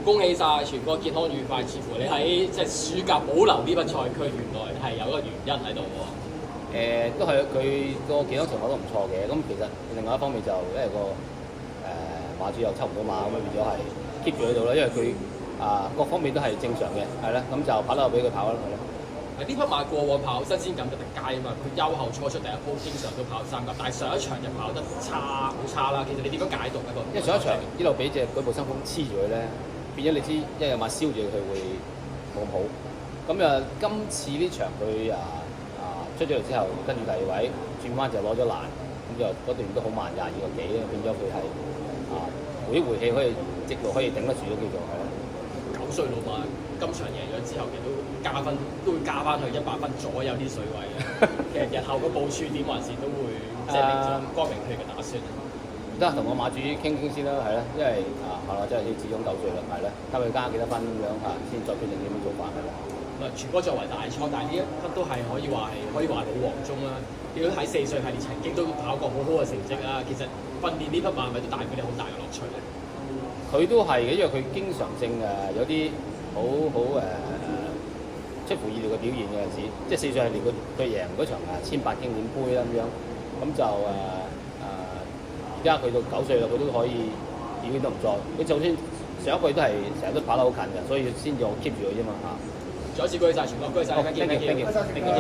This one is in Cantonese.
恭喜晒全哥健康愉快，似乎你喺即係暑假保留呢筆賽區，原來係有一個原因喺度喎。都係佢個健康情況都唔錯嘅。咁其實另外一方面就因為個馬主又抽唔到馬，咁變咗係 keep 住喺度啦。因為佢各方面都係正常嘅，係啦。咁就跑得俾佢跑啦，係啦。呢匹馬過往跑新鮮感就特佳啊嘛，佢優後初出第一鋪經常都跑3甲，但係上一場就跑得差好差啦。其實你點樣解讀一個？因為上一場呢度俾隻舉步生風黐住佢咧，變咗你知，因為有馬燒住佢會冇咁好。咁今次呢場佢出咗嚟之後，跟住第二位轉彎就攞咗欄，咁就嗰段都好慢，22個幾，變咗佢係回一回氣可以直路可以頂得住都叫做係啦。9歲老馬今場贏咗之後，其實都加分，都會加翻去100分左右啲水位嘅。其實日後個部署點還是都會即係明咗光明佢嘅打算。得同個馬主傾傾先啦，係啦，因為係啦，即係始終9歲啦，係啦，睇佢加幾多分咁樣先再決定點樣做法係啦。全哥作為大倉，但係呢一匹都係可以話老黃忠啦。如果喺4歲系列曾經都跑過好好嘅成績啦，其實訓練呢匹馬係咪都帶俾你好大嘅樂趣咧？佢都係嘅，因為佢經常性有啲好出乎意料嘅表現嘅陣時，即係4歲系列佢贏嗰場1800經典杯啦咁樣，咁就而家佢到9歲啦，佢都可以表現得唔錯。佢就算上一季都係成日都跑得好近嘅，所以先至我 keep 住佢啫嘛嚇。再一次恭喜曬全國，恭喜曬，thank you。